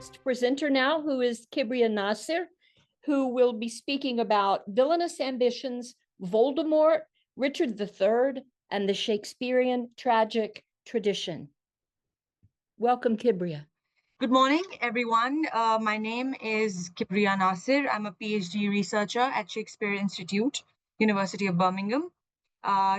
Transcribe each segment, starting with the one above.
next presenter now, who is Kibria Nasir, who will be speaking about Villainous Ambitions, Voldemort, Richard III, and the Shakespearean tragic tradition. Welcome, Kibria. Good morning, everyone. My name is Kibria Nasir. I'm a PhD researcher at Shakespeare Institute, University of Birmingham.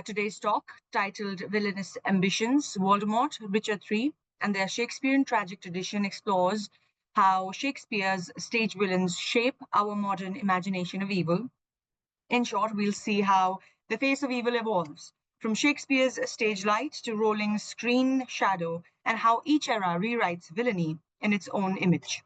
Today's talk, titled Villainous Ambitions, Voldemort, Richard III, and their Shakespearean tragic tradition, explores how Shakespeare's stage villains shape our modern imagination of evil. In short, we'll see how the face of evil evolves, from Shakespeare's stage light to Rowling's screen shadow, and how each era rewrites villainy in its own image.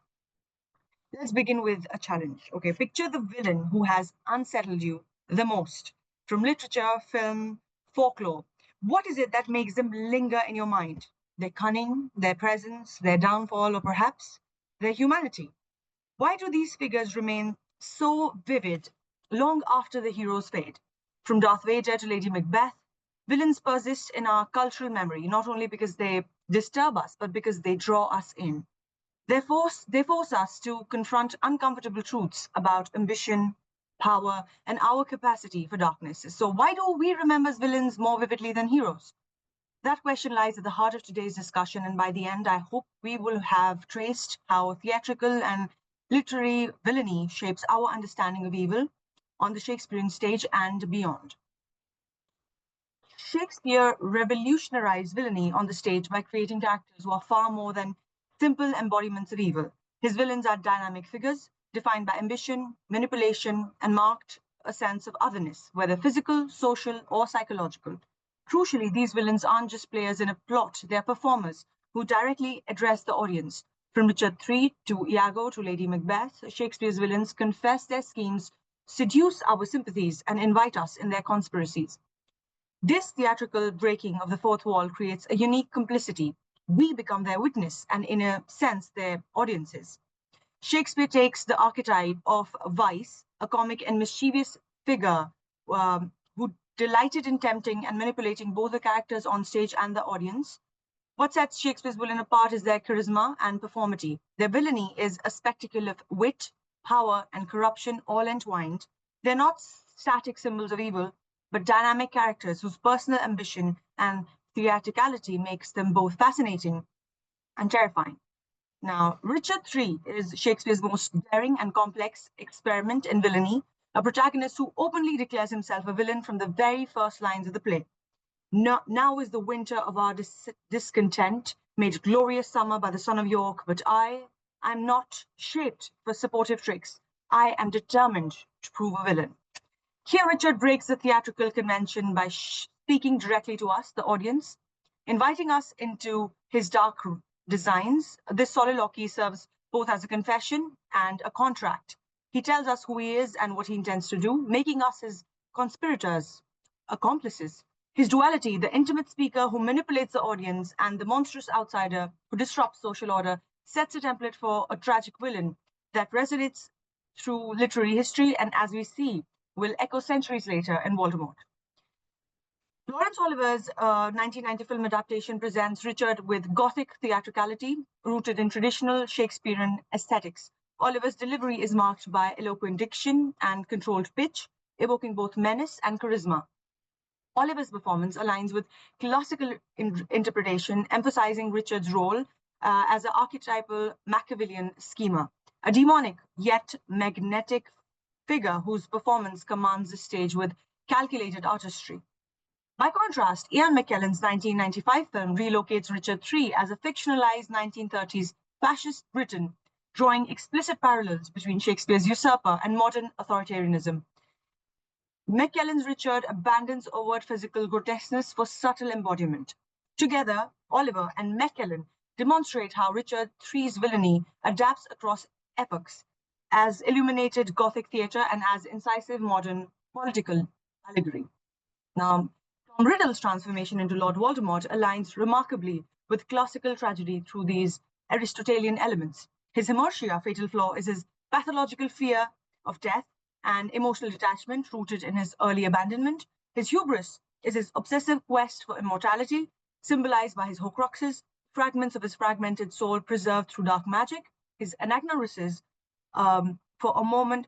Let's begin with a challenge. Okay, picture the villain who has unsettled you the most, from literature, film, folklore. What is it that makes them linger in your mind? Their cunning, their presence, their downfall, or perhaps their humanity? Why do these figures remain so vivid long after the heroes fade? From Darth Vader to Lady Macbeth, villains persist in our cultural memory, not only because they disturb us, but because they draw us in. They force us to confront uncomfortable truths about ambition, power, and our capacity for darkness. So why do we remember villains more vividly than heroes? That question lies at the heart of today's discussion, and by the end, I hope we will have traced how theatrical and literary villainy shapes our understanding of evil on the Shakespearean stage and beyond. Shakespeare revolutionized villainy on the stage by creating characters who are far more than simple embodiments of evil. His villains are dynamic figures, defined by ambition, manipulation, and marked a sense of otherness, whether physical, social, or psychological. Crucially, these villains aren't just players in a plot, they're performers who directly address the audience. From Richard III to Iago to Lady Macbeth, Shakespeare's villains confess their schemes, seduce our sympathies, and invite us in their conspiracies. This theatrical breaking of the fourth wall creates a unique complicity. We become their witness and, in a sense, their audiences. Shakespeare takes the archetype of vice, a comic and mischievous figure who delighted in tempting and manipulating both the characters on stage and the audience. What sets Shakespeare's villain apart is their charisma and performity. Their villainy is a spectacle of wit, power, and corruption all entwined. They're not static symbols of evil, but dynamic characters whose personal ambition and theatricality makes them both fascinating and terrifying. Now, Richard III is Shakespeare's most daring and complex experiment in villainy, a protagonist who openly declares himself a villain from the very first lines of the play. Now is the winter of our discontent, made glorious summer by the son of York, but I'm not shaped for supportive tricks. I am determined to prove a villain. Here, Richard breaks the theatrical convention by speaking directly to us, the audience, inviting us into his dark designs. This soliloquy serves both as a confession and a contract. He tells us who he is and what he intends to do, making us his conspirators, accomplices. His duality, the intimate speaker who manipulates the audience and the monstrous outsider who disrupts social order, sets a template for a tragic villain that resonates through literary history and, as we see, will echo centuries later in Voldemort. Laurence Oliver's 1990 film adaptation presents Richard with Gothic theatricality rooted in traditional Shakespearean aesthetics. Oliver's delivery is marked by eloquent diction and controlled pitch, evoking both menace and charisma. Oliver's performance aligns with classical interpretation, emphasizing Richard's role as an archetypal Machiavellian schemer, a demonic yet magnetic figure whose performance commands the stage with calculated artistry. By contrast, Ian McKellen's 1995 film relocates Richard III as a fictionalized 1930s fascist Britain, drawing explicit parallels between Shakespeare's usurper and modern authoritarianism. McKellen's Richard abandons overt physical grotesqueness for subtle embodiment. Together, Oliver and McKellen demonstrate how Richard III's villainy adapts across epochs, as illuminated Gothic theatre and as incisive modern political allegory. Now, Tom Riddle's transformation into Lord Voldemort aligns remarkably with classical tragedy through these Aristotelian elements. His hamartia, fatal flaw, is his pathological fear of death and emotional detachment rooted in his early abandonment. His hubris is his obsessive quest for immortality, symbolized by his Horcruxes, fragments of his fragmented soul preserved through dark magic. his anagnorisis for a moment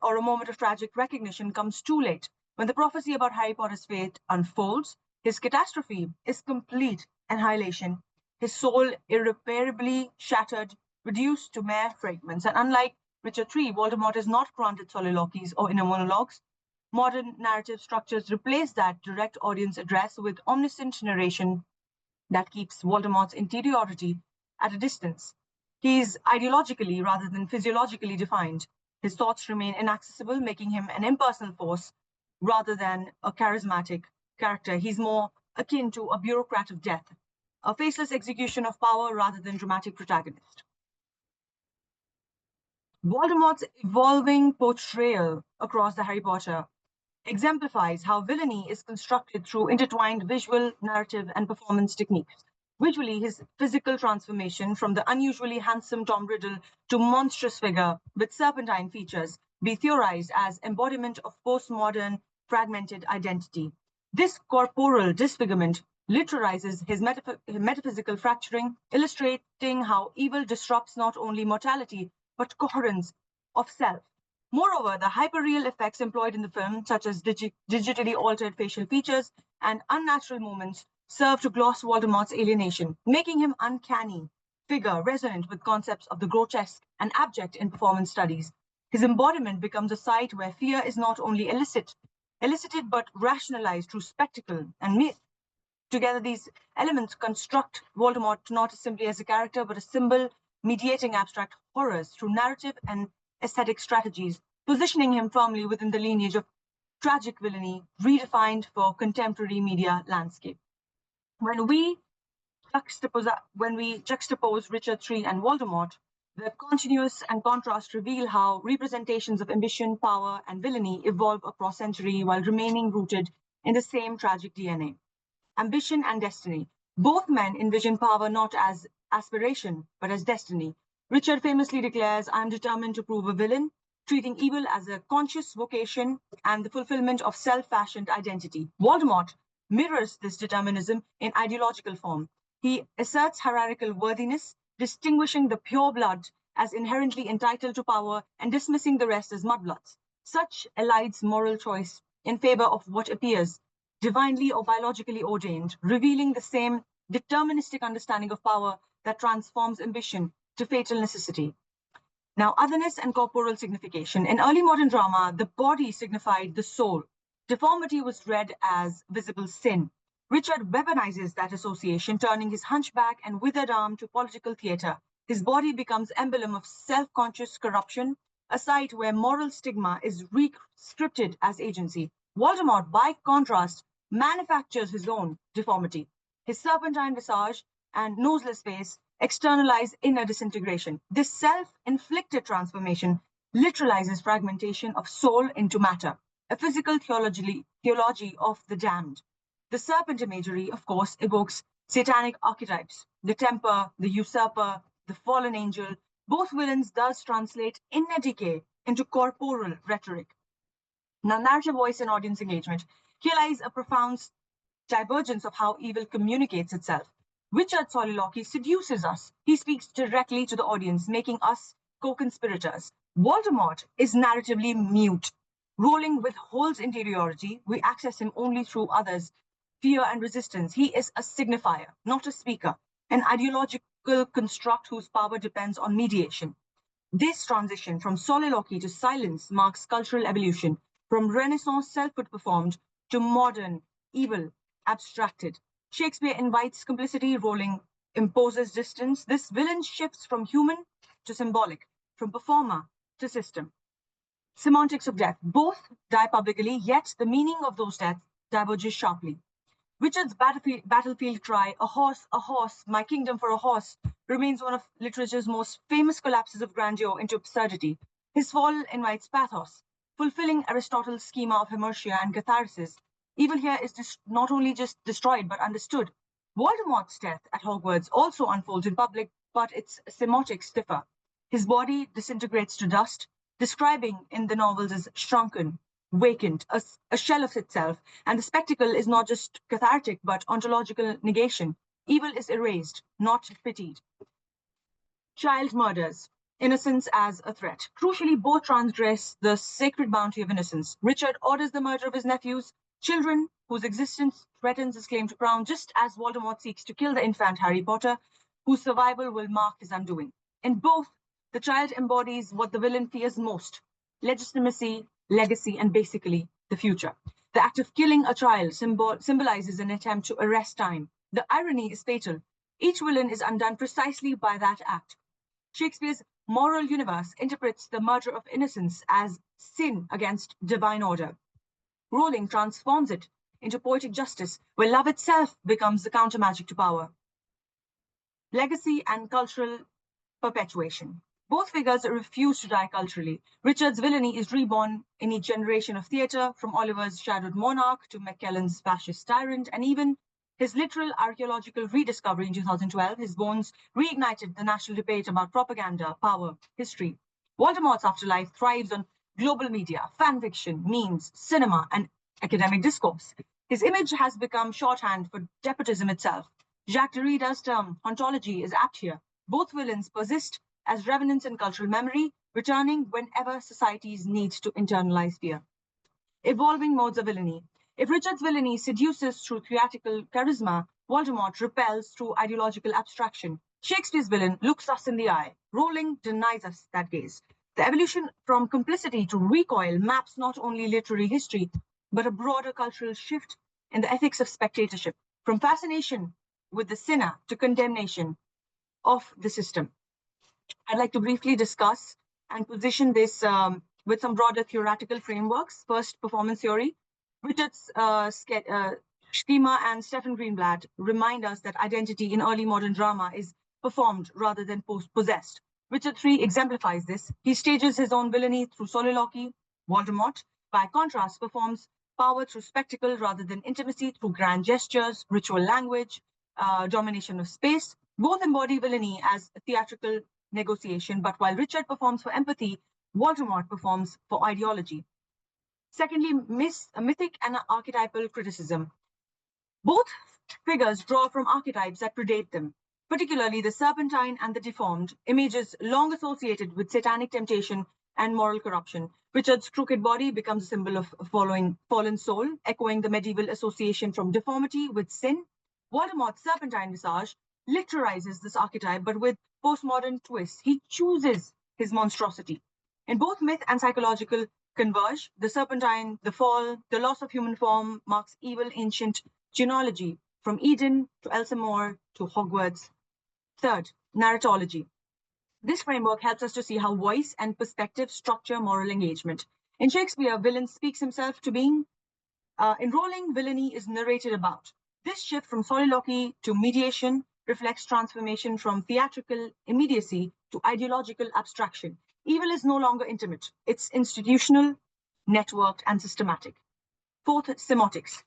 of tragic recognition comes too late. When the prophecy about Harry Potter's fate unfolds, his catastrophe is complete annihilation, his soul irreparably shattered, reduced to mere fragments. And unlike Richard III, Voldemort is not granted soliloquies or inner monologues. Modern narrative structures replace that direct audience address with omniscient narration that keeps Voldemort's interiority at a distance. He is ideologically rather than physiologically defined. His thoughts remain inaccessible, making him an impersonal force rather than a charismatic character. He's more akin to a bureaucrat of death, a faceless execution of power rather than dramatic protagonist. Voldemort's evolving portrayal across the Harry Potter exemplifies how villainy is constructed through intertwined visual, narrative, and performance techniques. Visually, his physical transformation from the unusually handsome Tom Riddle to monstrous figure with serpentine features be theorized as embodiment of postmodern fragmented identity. This corporal disfigurement literalizes his metaphysical fracturing, illustrating how evil disrupts not only mortality, but coherence of self. Moreover, the hyperreal effects employed in the film, such as digitally altered facial features and unnatural movements, serve to gloss Voldemort's alienation, making him uncanny figure resonant with concepts of the grotesque and abject in performance studies. His embodiment becomes a site where fear is not only elicited but rationalized through spectacle and myth. Together, these elements construct Voldemort not simply as a character, but a symbol mediating abstract horrors through narrative and aesthetic strategies, positioning him firmly within the lineage of tragic villainy redefined for contemporary media landscape. When we juxtapose Richard III and Voldemort, the continuous and contrast reveal how representations of ambition, power, and villainy evolve across centuries while remaining rooted in the same tragic DNA. Ambition and destiny. Both men envision power not as aspiration, but as destiny. Richard famously declares, "I am determined to prove a villain," treating evil as a conscious vocation and the fulfillment of self-fashioned identity. Voldemort mirrors this determinism in ideological form. He asserts hierarchical worthiness, distinguishing the pure blood as inherently entitled to power and dismissing the rest as mudbloods. Such elides moral choice in favor of what appears divinely or biologically ordained, revealing the same deterministic understanding of power that transforms ambition to fatal necessity. Now, otherness and corporal signification. In early modern drama, the body signified the soul. Deformity was read as visible sin. Richard weaponizes that association, turning his hunchback and withered arm to political theater. His body becomes emblem of self-conscious corruption, a site where moral stigma is re-scripted as agency. Voldemort, by contrast, manufactures his own deformity. His serpentine visage and noseless face externalize inner disintegration. This self-inflicted transformation literalizes fragmentation of soul into matter, a physical theology of the damned. The serpent imagery, of course, evokes satanic archetypes, the tempter, the usurper, the fallen angel. Both villains thus translate inner decay into corporal rhetoric. Now, narrative voice and audience engagement. Here lies a profound divergence of how evil communicates itself. Richard's soliloquy seduces us. He speaks directly to the audience, making us co-conspirators. Voldemort is narratively mute. Rowling withholds interiority. We access him only through others' fear and resistance. He is a signifier, not a speaker, an ideological construct whose power depends on mediation. This transition from soliloquy to silence marks cultural evolution, from Renaissance selfhood performed to modern evil abstracted. Shakespeare invites complicity, Rowling imposes distance. This villain shifts from human to symbolic, from performer to system. Semantics of death. Both die publicly, yet the meaning of those deaths diverges sharply. Richard's battlefield cry, a horse, my kingdom for a horse, remains one of literature's most famous collapses of grandeur into absurdity. His fall invites pathos, fulfilling Aristotle's schema of hamartia and catharsis. Evil here is not only just destroyed, but understood. Voldemort's death at Hogwarts also unfolds in public, but its semantics differ. His body disintegrates to dust, describing in the novels as shrunken, vacant, a shell of itself, and the spectacle is not just cathartic, but ontological negation. Evil is erased, not pitied. Child murders. innocence as a threat. Crucially, both transgress the sacred boundary of innocence. Richard orders the murder of his nephews, children whose existence threatens his claim to crown, just as Voldemort seeks to kill the infant Harry Potter, whose survival will mark his undoing. In both, the child embodies what the villain fears most: legitimacy, legacy, and basically the future. The act of killing a child symbolizes an attempt to arrest time. The irony is fatal. Each villain is undone precisely by that act. Shakespeare's moral universe interprets the murder of innocence as sin against divine order. Rowling transforms it into poetic justice, where love itself becomes the counter magic to power. Legacy and cultural perpetuation. Both figures refuse to die culturally. Richard's villainy is reborn in each generation of theatre, from Oliver's shadowed monarch to Mackellen's fascist tyrant, and even his literal archaeological rediscovery in 2012, his bones reignited the national debate about propaganda, power, history. Voldemort's afterlife thrives on global media, fan fiction, memes, cinema, and academic discourse. His image has become shorthand for despotism itself. Jacques Derrida's term hauntology is apt here. Both villains persist as revenants in cultural memory, returning whenever societies need to internalize fear. Evolving modes of villainy. If Richard's villainy seduces through theatrical charisma, Voldemort repels through ideological abstraction. Shakespeare's villain looks us in the eye. Rowling denies us that gaze. The evolution from complicity to recoil maps not only literary history, but a broader cultural shift in the ethics of spectatorship, from fascination with the sinner to condemnation of the system. I'd like to briefly discuss and position this with some broader theoretical frameworks. First, performance theory. Richard's schema and Stephen Greenblatt remind us that identity in early modern drama is performed rather than possessed. Richard III exemplifies this. He stages his own villainy through soliloquy. Voldemort, by contrast, performs power through spectacle rather than intimacy, through grand gestures, ritual language, domination of space. Both embody villainy as a theatrical negotiation, but while Richard performs for empathy, Voldemort performs for ideology. Secondly, mythic and archetypal criticism. Both figures draw from archetypes that predate them, particularly the serpentine and the deformed, images long associated with satanic temptation and moral corruption. Richard's crooked body becomes a symbol of fallen soul, echoing the medieval association from deformity with sin. Voldemort's serpentine visage literalizes this archetype, but with postmodern twists. He chooses his monstrosity. In both myth and psychological converge, the serpentine, the fall, the loss of human form marks evil ancient genealogy, from Eden to Elsinore to Hogwarts. Third, narratology. This framework helps us to see how voice and perspective structure moral engagement. In Shakespeare, villain speaks himself to being. In Rowling, villainy is narrated about. This shift from soliloquy to mediation reflects transformation from theatrical immediacy to ideological abstraction. Evil is no longer intimate. It's institutional, networked, and systematic. Fourth, semotics.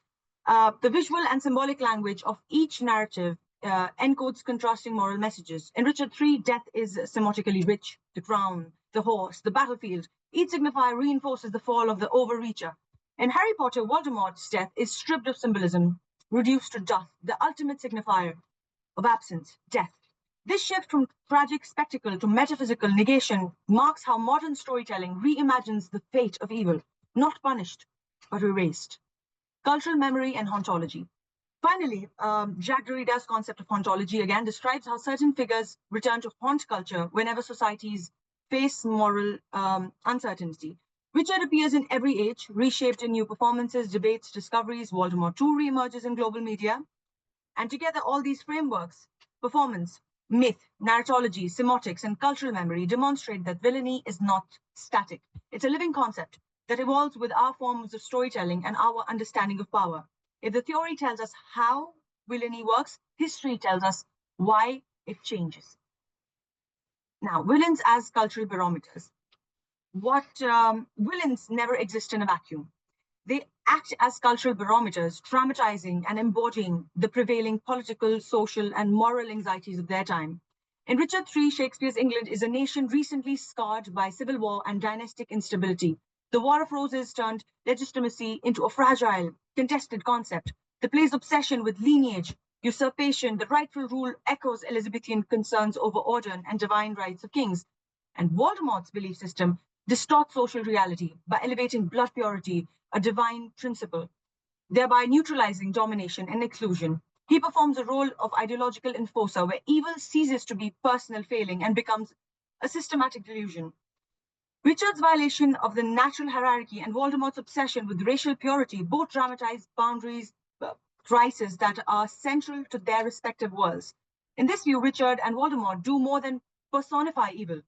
The visual and symbolic language of each narrative encodes contrasting moral messages. In Richard III, death is semotically rich. The crown, the horse, the battlefield. Each signifier reinforces the fall of the overreacher. In Harry Potter, Voldemort's death is stripped of symbolism, reduced to dust, the ultimate signifier of absence, death. This shift from tragic spectacle to metaphysical negation marks how modern storytelling reimagines the fate of evil, not punished, but erased. Cultural memory and hauntology. Finally, Jacques Derrida's concept of hauntology again describes how certain figures return to haunt culture whenever societies face moral uncertainty. Richard appears in every age, reshaped in new performances, debates, discoveries. Voldemort too reemerges in global media. And together, all these frameworks, performance, myth, narratology, semotics, and cultural memory demonstrate that villainy is not static. It's a living concept that evolves with our forms of storytelling and our understanding of power. If the theory tells us how villainy works, history tells us why it changes. Now, villains as cultural barometers. Villains never exist in a vacuum. They act as cultural barometers, dramatizing and embodying the prevailing political, social, and moral anxieties of their time. In Richard III, Shakespeare's England is a nation recently scarred by civil war and dynastic instability. The War of Roses turned legitimacy into a fragile, contested concept. The play's obsession with lineage, usurpation, the rightful rule echoes Elizabethan concerns over order and divine rights of kings. And Voldemort's belief system distorts social reality by elevating blood purity, a divine principle, thereby neutralizing domination and exclusion. He performs a role of ideological enforcer where evil ceases to be personal failing and becomes a systematic delusion. Richard's violation of the natural hierarchy and Voldemort's obsession with racial purity both dramatize boundaries, crises that are central to their respective worlds. In this view, Richard and Voldemort do more than personify evil.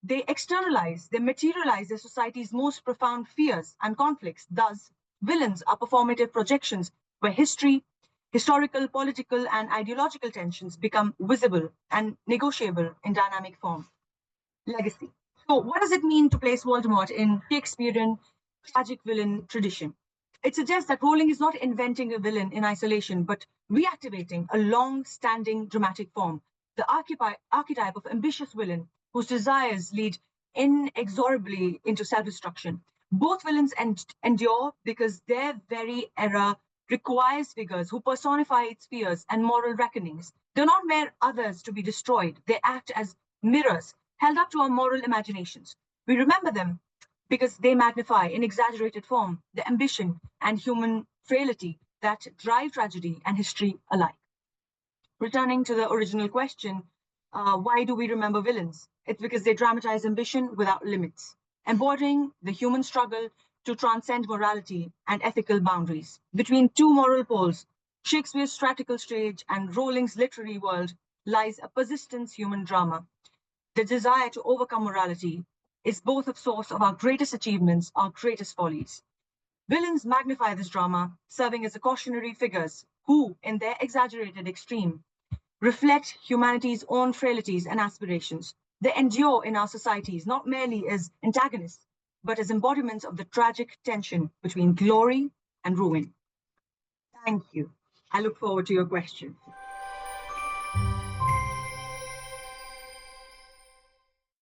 They externalize, they materialize their society's most profound fears and conflicts. Thus, villains are performative projections where historical, political, and ideological tensions become visible and negotiable in dynamic form. Legacy. So, what does it mean to place Voldemort in Shakespearean tragic villain tradition? It suggests that Rowling is not inventing a villain in isolation, but reactivating a long-standing dramatic form, the archetype of ambitious villain whose desires lead inexorably into self-destruction. Both villains endure because their very era requires figures who personify its fears and moral reckonings. They're not mere others to be destroyed. They act as mirrors held up to our moral imaginations. We remember them because they magnify in exaggerated form the ambition and human frailty that drive tragedy and history alike. Returning to the original question, why do we remember villains? It's because they dramatize ambition without limits, embodying the human struggle to transcend morality and ethical boundaries. Between two moral poles, Shakespeare's theatrical stage and Rowling's literary world, lies a persistent human drama. The desire to overcome morality is both a source of our greatest achievements, our greatest follies. Villains magnify this drama, serving as cautionary figures who, in their exaggerated extreme, reflect humanity's own frailties and aspirations. They endure in our societies not merely as antagonists, but as embodiments of the tragic tension between glory and ruin. Thank you. I look forward to your questions.